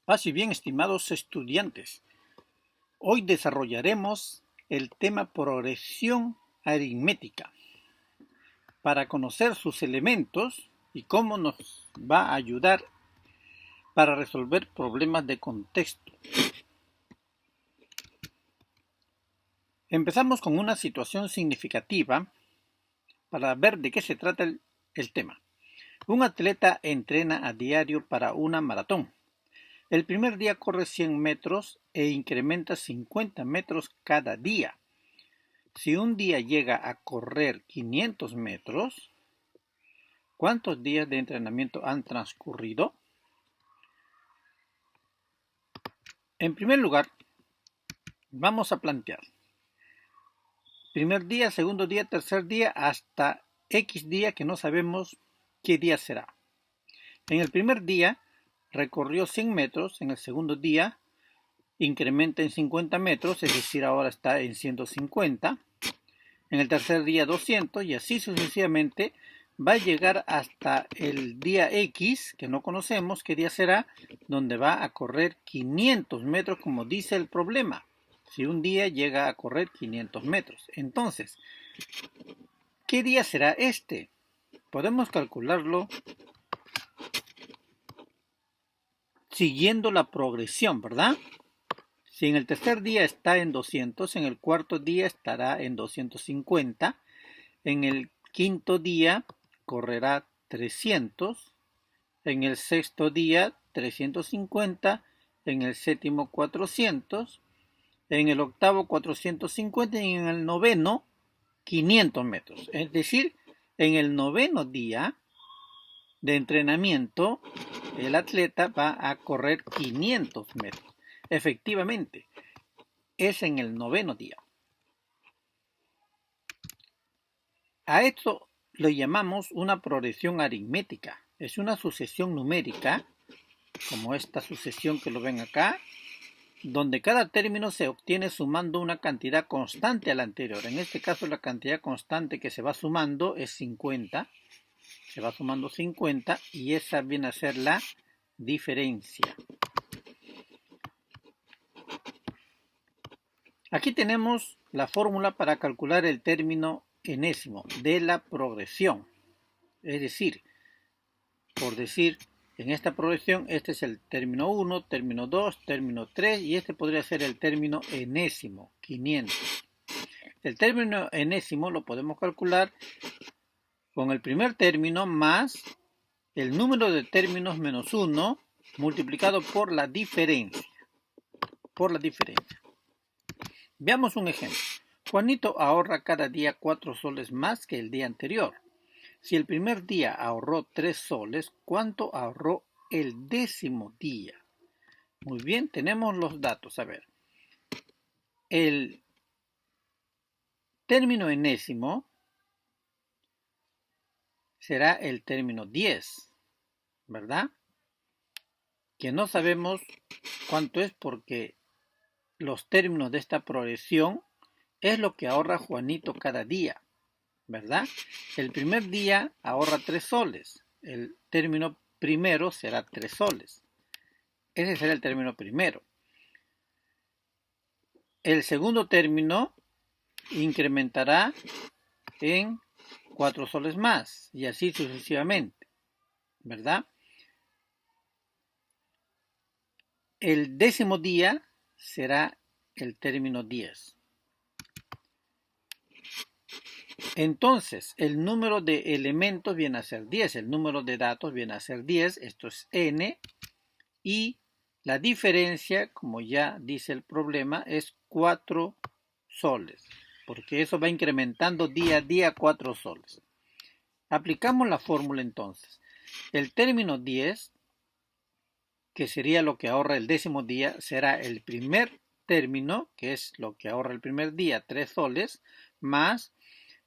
Paz y bien, estimados estudiantes. Hoy desarrollaremos el tema progresión aritmética para conocer sus elementos y cómo nos va a ayudar para resolver problemas de contexto. Empezamos con una situación significativa para ver de qué se trata el tema. Un atleta entrena a diario para una maratón. El primer día corre 100 metros e incrementa 50 metros cada día. Si un día llega a correr 500 metros, ¿cuántos días de entrenamiento han transcurrido? En primer lugar, vamos a plantear primer día, segundo día, tercer día, hasta X día que no sabemos qué día será. En el primer día recorrió 100 metros, en el segundo día incrementa en 50 metros, es decir, ahora está en 150. En el tercer día 200 y así sucesivamente va a llegar hasta el día X, que no conocemos qué día será, donde va a correr 500 metros como dice el problema. Si un día llega a correr 500 metros. Entonces, ¿qué día será este? Podemos calcularlo siguiendo la progresión, ¿verdad? Si en el tercer día está en 200, en el cuarto día estará en 250, en el quinto día correrá 300, en el sexto día 350, en el séptimo 400, en el octavo 450 y en el noveno 500 metros. Es decir, en el noveno día de entrenamiento el atleta va a correr 500 metros. Efectivamente, es en el noveno día. A esto lo llamamos una progresión aritmética. Es una sucesión numérica, como esta sucesión que lo ven acá, donde cada término se obtiene sumando una cantidad constante a la anterior. En este caso la cantidad constante que se va sumando es 50. Se va sumando 50 y esa viene a ser la diferencia. Aquí tenemos la fórmula para calcular el término enésimo de la progresión. Es decir, por decir, en esta progresión, este es el término 1, término 2, término 3 y este podría ser el término enésimo, 500. El término enésimo lo podemos calcular con el primer término más el número de términos menos 1 multiplicado por la diferencia. Veamos un ejemplo. Juanito ahorra cada día 4 soles más que el día anterior. Si el primer día ahorró 3 soles, ¿cuánto ahorró el décimo día? Muy bien, tenemos los datos. A ver, el término enésimo será el término 10, ¿verdad? Que no sabemos cuánto es porque los términos de esta progresión es lo que ahorra Juanito cada día, ¿verdad? El primer día ahorra 3 soles. El término primero será 3 soles. Ese será el término primero. El segundo término incrementará en 4 soles más y así sucesivamente, ¿verdad? El décimo día será el término 10. Entonces, el número de elementos viene a ser 10, el número de datos viene a ser 10, esto es n, y la diferencia, como ya dice el problema, es 4 soles, porque eso va incrementando día a día 4 soles. Aplicamos la fórmula entonces. El término 10, que sería lo que ahorra el décimo día, será el primer término, que es lo que ahorra el primer día, 3 soles, más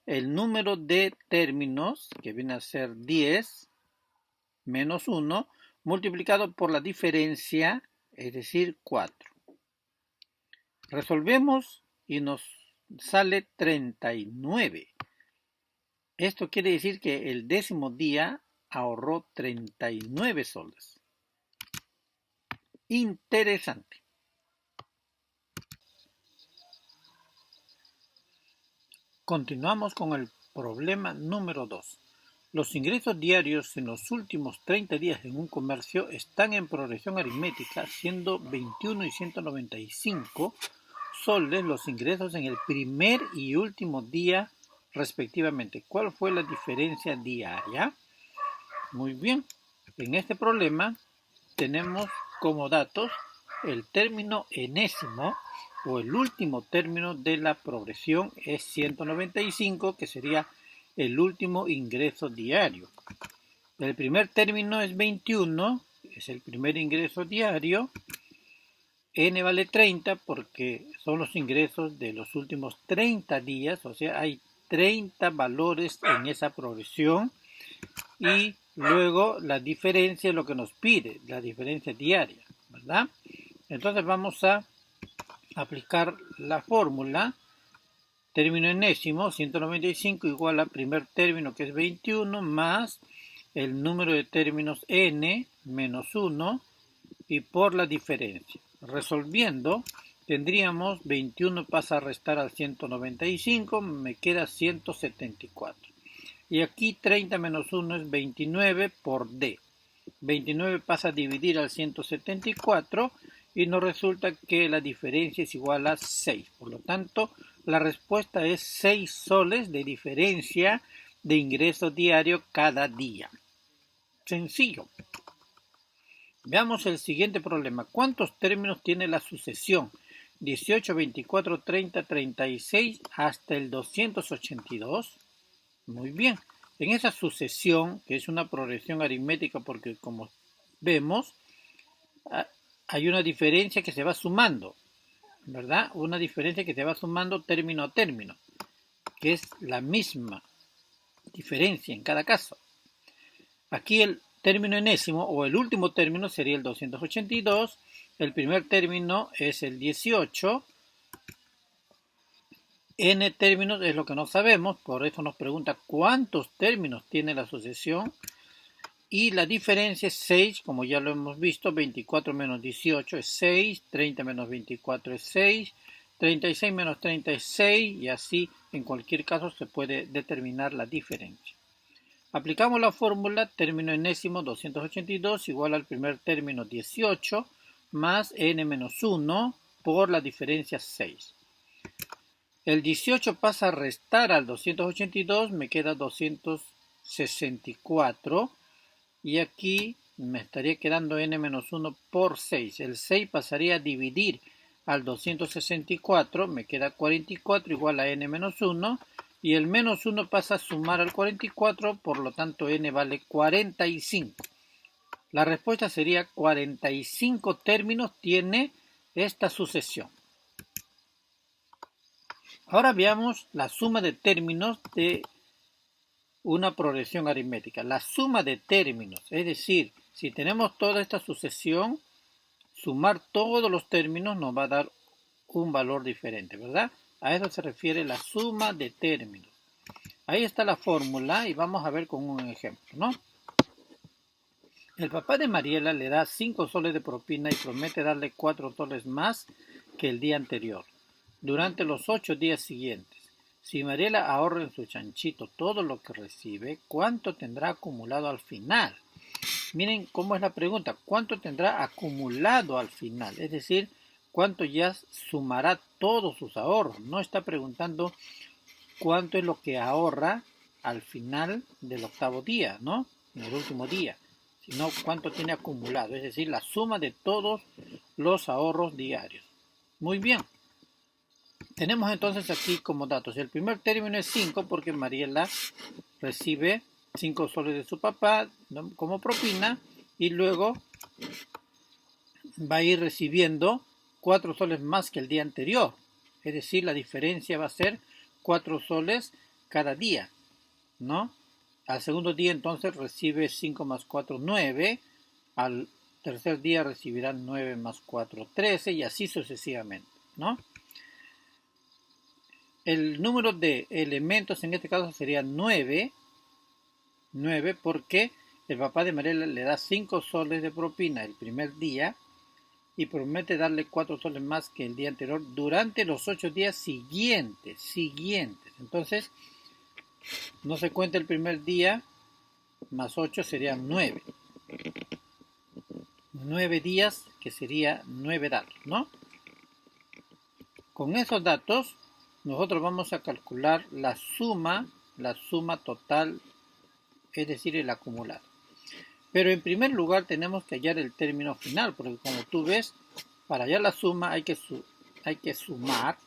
el número de términos, que viene a ser 10 menos 1, multiplicado por la diferencia, es decir, 4. Resolvemos y nos sale 39. Esto quiere decir que el décimo día ahorró 39 soles. interesante. Continuamos con el problema número 2. Los ingresos diarios en los últimos 30 días en un comercio están en progresión aritmética, siendo 21 y 195 soles los ingresos en el primer y último día respectivamente. ¿Cuál fue la diferencia diaria? Muy bien, en este problema tenemos como datos el término enésimo o el último término de la progresión es 195, que sería el último ingreso diario. El primer término es 21, es el primer ingreso diario. N vale 30 porque son los ingresos de los últimos 30 días, o sea, hay 30 valores en esa progresión. Y luego la diferencia es lo que nos pide, la diferencia diaria, ¿verdad? Entonces vamos a aplicar la fórmula. Término enésimo, 195 igual al primer término que es 21 más el número de términos n menos 1 y por la diferencia. Resolviendo, tendríamos 21 pasa a restar al 195, me queda 174. Y aquí 30 menos 1 es 29 por D. 29 pasa a dividir al 174 y nos resulta que la diferencia es igual a 6. Por lo tanto, la respuesta es 6 soles de diferencia de ingreso diario cada día. Sencillo. Veamos el siguiente problema. ¿Cuántos términos tiene la sucesión? 18, 24, 30, 36 hasta el 282. Muy bien. En esa sucesión, que es una progresión aritmética porque como vemos, hay una diferencia que se va sumando, ¿verdad? Una diferencia que se va sumando término a término, que es la misma diferencia en cada caso. Aquí el término enésimo o el último término sería el 282, el primer término es el 18, n términos es lo que no sabemos, por eso nos pregunta cuántos términos tiene la sucesión. Y la diferencia es 6, como ya lo hemos visto, 24 menos 18 es 6, 30 menos 24 es 6, 36 menos 30 es 6, y así en cualquier caso se puede determinar la diferencia. Aplicamos la fórmula término enésimo 282 igual al primer término 18 más n menos 1 por la diferencia 6. El 18 pasa a restar al 282, me queda 264. Y aquí me estaría quedando n-1 por 6. El 6 pasaría a dividir al 264, me queda 44 igual a n-1. Y el menos 1 pasa a sumar al 44, por lo tanto n vale 45. La respuesta sería 45 términos tiene esta sucesión. Ahora veamos la suma de términos de una progresión aritmética. La suma de términos, es decir, si tenemos toda esta sucesión, sumar todos los términos nos va a dar un valor diferente, ¿verdad? A eso se refiere la suma de términos. Ahí está la fórmula y vamos a ver con un ejemplo, ¿no? El papá de Mariela le da 5 soles de propina y promete darle 4 soles más que el día anterior, durante los 8 días siguientes. Si Mariela ahorra en su chanchito todo lo que recibe, ¿cuánto tendrá acumulado al final? Miren cómo es la pregunta. ¿Cuánto tendrá acumulado al final? Es decir, ¿cuánto ya sumará todos sus ahorros? No está preguntando cuánto es lo que ahorra al final del octavo día, ¿no? En el último día. Sino cuánto tiene acumulado. Es decir, la suma de todos los ahorros diarios. Muy bien. Tenemos entonces aquí como datos, el primer término es 5 porque Mariela recibe 5 soles de su papá, ¿no?, como propina, y luego va a ir recibiendo 4 soles más que el día anterior. Es decir, la diferencia va a ser 4 soles cada día, ¿no? Al segundo día entonces recibe 5 más 4, 9. Al tercer día recibirá 9 más 4, 13 y así sucesivamente, ¿no? El número de elementos en este caso sería 9 porque el papá de Mariela le da 5 soles de propina el primer día, y promete darle 4 soles más que el día anterior durante los 8 días siguientes. Entonces, no se cuenta el primer día, más 8 serían 9. 9 días, que sería 9 datos, ¿no? Con esos datos, nosotros vamos a calcular la suma total, es decir, el acumulado. Pero en primer lugar tenemos que hallar el término final, porque como tú ves, para hallar la suma hay que sumar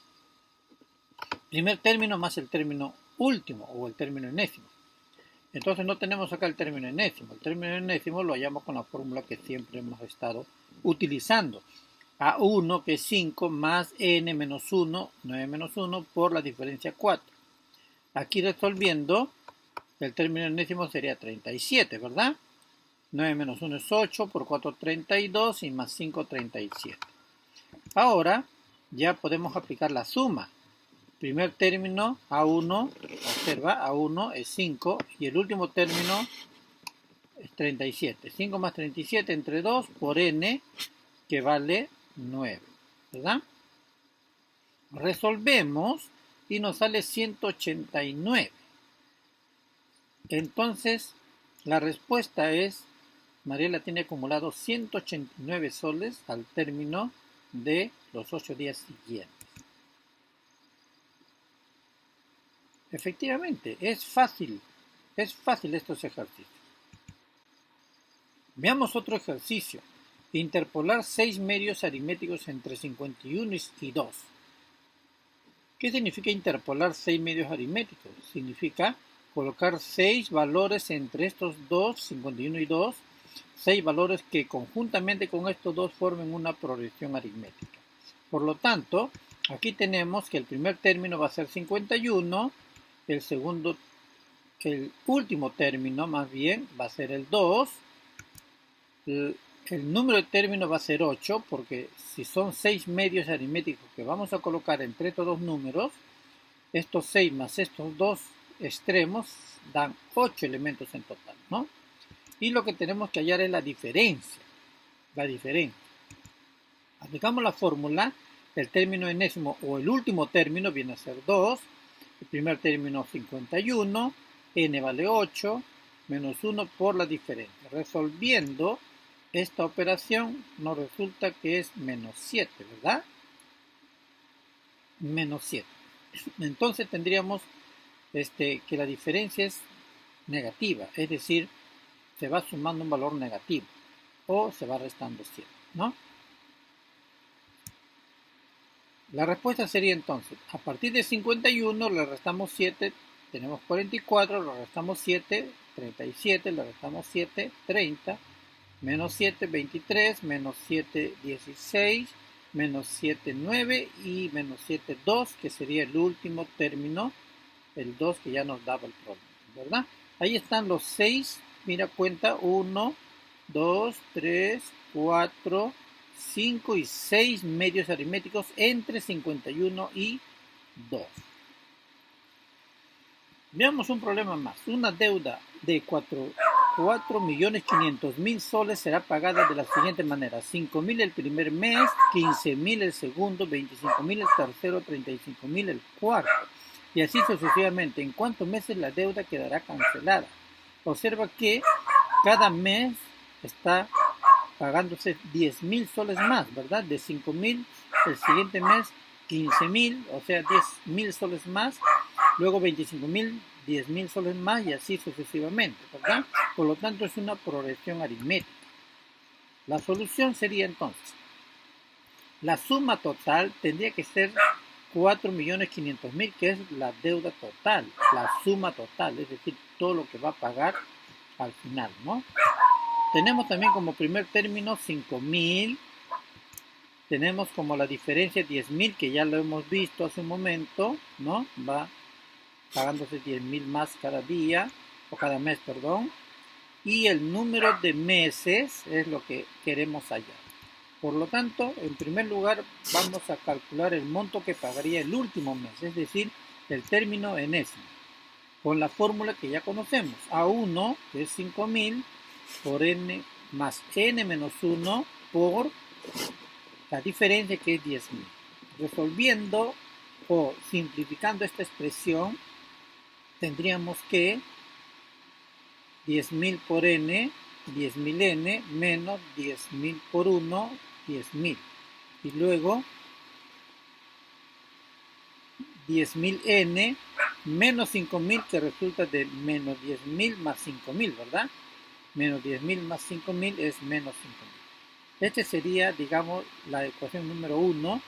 primer término más el término último o el término enésimo. Entonces no tenemos acá el término enésimo. El término enésimo lo hallamos con la fórmula que siempre hemos estado utilizando. A1, que es 5, más n menos 1, 9 menos 1, por la diferencia 4. Aquí resolviendo, el término enésimo sería 37, ¿verdad? 9 menos 1 es 8, por 4 32 y más 5 37. Ahora ya podemos aplicar la suma. Primer término, A1, observa, A1 es 5 y el último término es 37. 5 más 37 entre 2 por n, que vale 9, ¿verdad? Resolvemos y nos sale 189. Entonces, la respuesta es, Mariela tiene acumulado 189 soles al término de los 8 días siguientes. Efectivamente, es fácil estos ejercicios. Veamos otro ejercicio. Interpolar 6 medios aritméticos entre 51 y 2. ¿Qué significa interpolar 6 medios aritméticos? Significa colocar 6 valores entre estos dos, 51 y 2, 6 valores que conjuntamente con estos dos formen una progresión aritmética. Por lo tanto, aquí tenemos que el primer término va a ser 51, el último término más bien va a ser el 2, el número de términos va a ser 8, porque si son 6 medios aritméticos que vamos a colocar entre estos dos números, estos 6 más estos dos extremos dan 8 elementos en total, ¿no? Y lo que tenemos que hallar es la diferencia. Aplicamos la fórmula, el término enésimo o el último término viene a ser 2, el primer término 51, n vale 8, menos 1 por la diferencia. Resolviendo esta operación nos resulta que es menos 7, ¿verdad? Menos 7. Entonces tendríamos que la diferencia es negativa, es decir, se va sumando un valor negativo o se va restando 7, ¿no? La respuesta sería entonces, a partir de 51 le restamos 7, tenemos 44, le restamos 7, 37, le restamos 7, 30, menos 7, 23, menos 7, 16, menos 7, 9 y menos 7, 2, que sería el último término, el 2 que ya nos daba el problema, ¿verdad? Ahí están los 6, mira, cuenta 1, 2, 3, 4, 5 y 6 medios aritméticos entre 51 y 2. Veamos un problema más. Una deuda de 4.500.000 soles será pagada de la siguiente manera: 5.000 el primer mes, 15.000 el segundo, 25.000 el tercero, 35.000 el cuarto, y así sucesivamente. ¿En cuántos meses la deuda quedará cancelada? Observa que cada mes está pagándose 10.000 soles más, ¿verdad? De 5.000 el siguiente mes 15.000, o sea 10.000 soles más, luego 25.000, 10.000 soles más y así sucesivamente, ¿verdad? Por lo tanto es una progresión aritmética. La solución sería entonces, la suma total tendría que ser 4.500.000, que es la deuda total, la suma total, es decir, todo lo que va a pagar al final, ¿no? Tenemos también como primer término 5.000, tenemos como la diferencia 10.000, que ya lo hemos visto hace un momento, ¿no? Va pagándose 10.000 más cada día, o cada mes, perdón, y el número de meses es lo que queremos hallar. Por lo tanto, en primer lugar, vamos a calcular el monto que pagaría el último mes, es decir, el término enésimo, con la fórmula que ya conocemos, A1, que es 5.000, por n más n menos 1 por la diferencia que es 10.000. Resolviendo o simplificando esta expresión, tendríamos que 10.000 por n, 10.000n menos 10.000 por 1, 10.000. Y luego 10.000n menos 5.000, que resulta de menos 10.000 más 5.000, ¿verdad? Menos 10.000 más 5.000 es menos 5.000. Este sería, digamos, la ecuación número 1.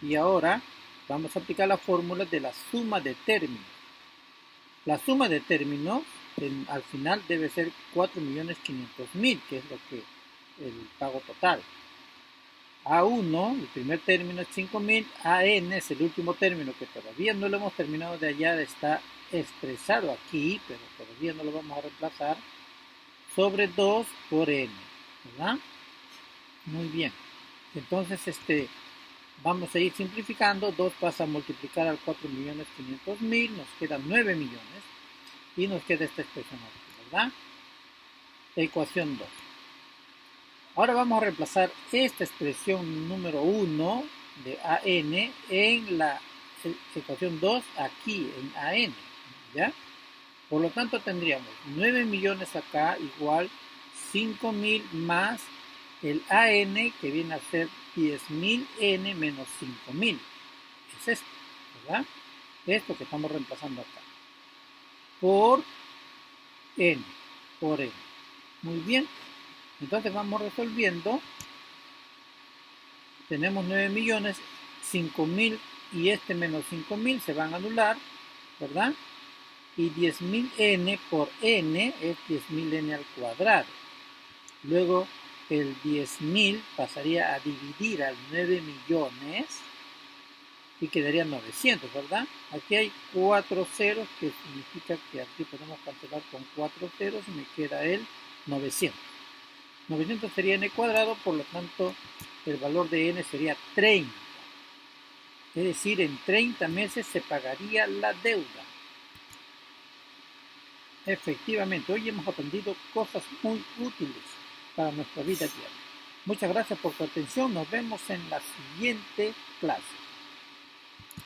Y ahora vamos a aplicar la fórmula de la suma de términos. La suma de términos al final debe ser 4.500.000, que es lo que el pago total. A1, el primer término es 5.000, AN es el último término que todavía no lo hemos terminado de hallar, está expresado aquí, pero todavía no lo vamos a reemplazar, sobre 2 por n, ¿verdad? Muy bien. Entonces, vamos a ir simplificando. 2 pasa a multiplicar al 4.500.000, nos quedan 9 millones y nos queda esta expresión aquí, ¿verdad? Ecuación 2. Ahora vamos a reemplazar esta expresión número 1 de AN en la ecuación 2 aquí en AN, ¿ya? Por lo tanto tendríamos 9 millones acá igual 5.000 más el AN, que viene a ser 10.000 n menos 5.000. Es esto, ¿verdad? Esto que estamos reemplazando acá. Por n, por n. Muy bien. Entonces vamos resolviendo. Tenemos 9 millones, 5.000 y este menos 5.000 se van a anular, ¿verdad? Y 10.000 n por n es 10.000 n al cuadrado. Luego el 10.000 pasaría a dividir al 9 millones y quedaría 900, ¿verdad? Aquí hay 4 ceros, que significa que aquí podemos cancelar con 4 ceros y me queda el 900. 900 sería n cuadrado, por lo tanto el valor de n sería 30. Es decir, en 30 meses se pagaría la deuda. Efectivamente, hoy hemos aprendido cosas muy útiles para nuestra vida diaria. Muchas gracias por tu atención. Nos vemos en la siguiente clase.